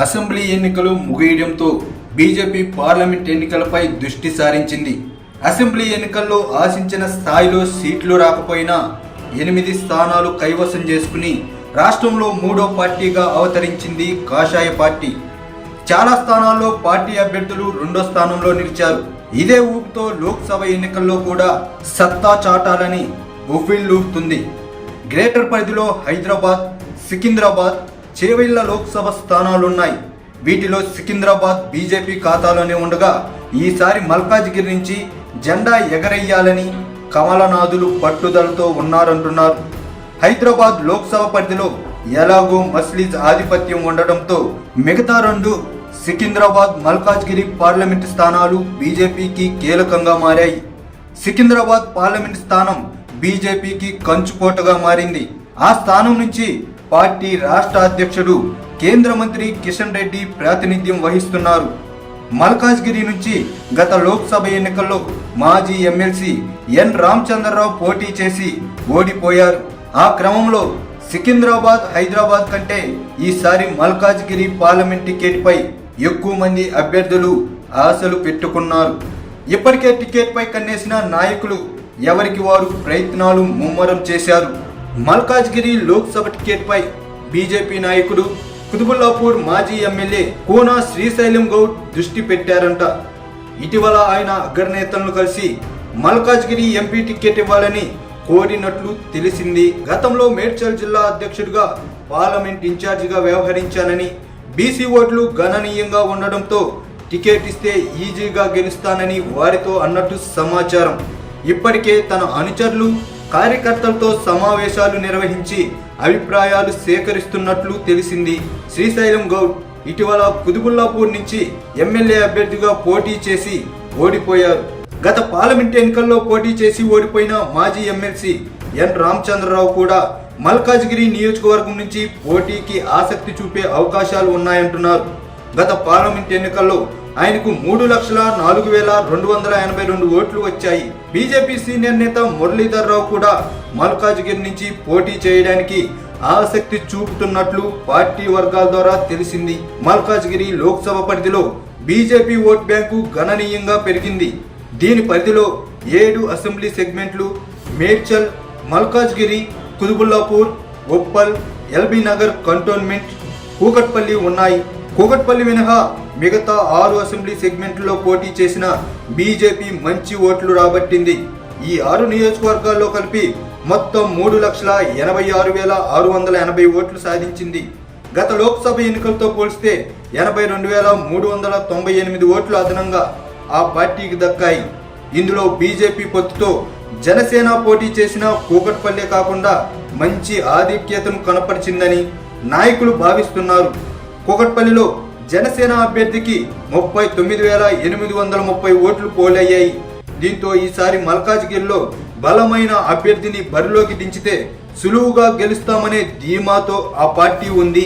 Assembly ఎన్నికలు ముగియడంతో BJP parliament ఎన్నికలపై దృష్టి సారించింది. అసెంబ్లీ ఎన్నికల్లో ఆశించిన స్థాయిలో సీట్లు రాకపోయినా 8 స్థానాలు కైవసం చేసుకుని రాష్ట్రంలో మూడో పార్టీగా అవతరించింది కాషాయ పార్టీ. చాలా స్థానాల్లో పార్టీ అభ్యర్థులు రెండో స్థానంలో నిలిచారు. ఇదే ఊపుతో లోక్సభ ఎన్నికల్లో కూడా సత్తా చాటాలని ఉవ్విళ్లూరుతుంది. గ్రేటర్ పరిధిలో హైదరాబాద్, సికింద్రాబాద్, చేవెళ్ల లోక్సభ స్థానాలున్నాయి. వీటిలో సికింద్రాబాద్ బీజేపీ ఖాతాలోనే ఉండగా ఈసారి మల్కాజ్గిరి నుంచి జెండా ఎగరేయాలని కమలనాథులు పట్టుదలతో ఉన్నారంటున్నారు. హైదరాబాద్ లోక్సభ పరిధిలో ఎలాగో మస్లీజ్ ఆధిపత్యం ఉండడంతో మిగతా 2 సికింద్రాబాద్, మల్కాజ్గిరి పార్లమెంట్ స్థానాలు బీజేపీకి కీలకంగా మారాయి. సికింద్రాబాద్ పార్లమెంట్ స్థానం బీజేపీకి కంచుకోటగా మారింది. ఆ స్థానం నుంచి పార్టీ రాష్ట్ర అధ్యక్షుడు కేంద్ర మంత్రి కిషన్ రెడ్డి ప్రాతినిధ్యం వహిస్తున్నారు. మల్కాజ్గిరి నుంచి గత లోక్సభ ఎన్నికల్లో మాజీ ఎమ్మెల్సీ ఎన్ రామచంద్రరావు పోటీ చేసి ఓడిపోయారు. ఆ క్రమంలో సికింద్రాబాద్, హైదరాబాద్ కంటే ఈసారి మల్కాజ్గిరి పార్లమెంట్ టికెట్పై ఎక్కువ మంది అభ్యర్థులు ఆశలు పెట్టుకున్నారు. ఇప్పటికే టికెట్పై కన్నేసిన నాయకులు ఎవరికి వారు ప్రయత్నాలు ముమ్మరం చేశారు. మల్కాజ్గిరి లోక్సభ టికెట్పై బీజేపీ నాయకుడు కుతుబుల్లాపూర్ మాజీ ఎమ్మెల్యే కోన శ్రీశైలం గౌడ్ దృష్టి పెట్టారంట. ఇటీవల ఆయన అగ్రనేతలను కలిసి మల్కాజ్గిరి ఎంపీ టికెట్ ఇవ్వాలని కోరినట్లు తెలిసింది. గతంలో మేడ్చల్ జిల్లా అధ్యక్షుడిగా పార్లమెంట్ ఇన్ఛార్జిగా వ్యవహరించానని, బీసీ ఓట్లు గణనీయంగా ఉండడంతో టికెట్ ఇస్తే ఈజీగా గెలుస్తానని వారితో అన్నట్టు సమాచారం. ఇప్పటికే తన అనుచరులు, కార్యకర్తలతో సమావేశాలు నిర్వహించి అభిప్రాయాలు సేకరిస్తున్నట్లు తెలిసింది. శ్రీశైలం గౌడ్ ఇటీవల కుతుబుల్లాపూర్ నుంచి ఎమ్మెల్యే అభ్యర్థిగా పోటీ చేసి ఓడిపోయారు. గత పార్లమెంట్ ఎన్నికల్లో పోటీ చేసి ఓడిపోయిన మాజీ ఎమ్మెల్సీ ఎన్ రామచంద్రరావు కూడా మల్కాజ్గిరి నియోజకవర్గం నుంచి పోటీకి ఆసక్తి చూపే అవకాశాలు ఉన్నాయంటున్నారు. గత పార్లమెంట్ ఎన్నికల్లో ఆయనకు 3,04,282 ఓట్లు వచ్చాయి. బీజేపీ సీనియర్ నేత మురళీధర్ రావు కూడా మల్కాజ్గిరి నుంచి పోటీ చేయడానికి ఆసక్తి చూపుతున్నట్లు పార్టీ వర్గాల ద్వారా తెలిసింది. మల్కాజ్గిరి లోక్సభ పరిధిలో బీజేపీ ఓట్ బ్యాంకు గణనీయంగా పెరిగింది. దీని పరిధిలో 7 అసెంబ్లీ సెగ్మెంట్లు మేడ్చల్, మల్కాజ్గిరి, కుతుబుల్లాపూర్, ఉప్పల్, ఎల్బీ నగర్ కంటోన్మెంట్, కూకట్పల్లి ఉన్నాయి. కూకట్పల్లి మినహా మిగతా 6 అసెంబ్లీ సెగ్మెంట్లో పోటీ చేసిన బీజేపీ మంచి ఓట్లు రాబట్టింది. ఈ 6 నియోజకవర్గాల్లో కలిపి మొత్తం 3,86,680 ఓట్లు సాధించింది. గత లోక్సభ ఎన్నికలతో పోలిస్తే 82,398 ఓట్లు అదనంగా ఆ పార్టీకి దక్కాయి. ఇందులో బీజేపీ పొత్తుతో జనసేన పోటీ చేసిన కూకట్పల్లి కాకుండా మంచి ఆధిక్యతను కనపరిచిందని నాయకులు భావిస్తున్నారు. కూకట్పల్లిలో జనసేన అభ్యర్థికి 39,830 ఓట్లు పోలయ్యాయి. దీంతో ఈసారి మల్కాజ్గిరిలో బలమైన అభ్యర్థిని బరిలోకి దించితే సులువుగా గెలుస్తామనే ధీమాతో ఆ పార్టీ ఉంది.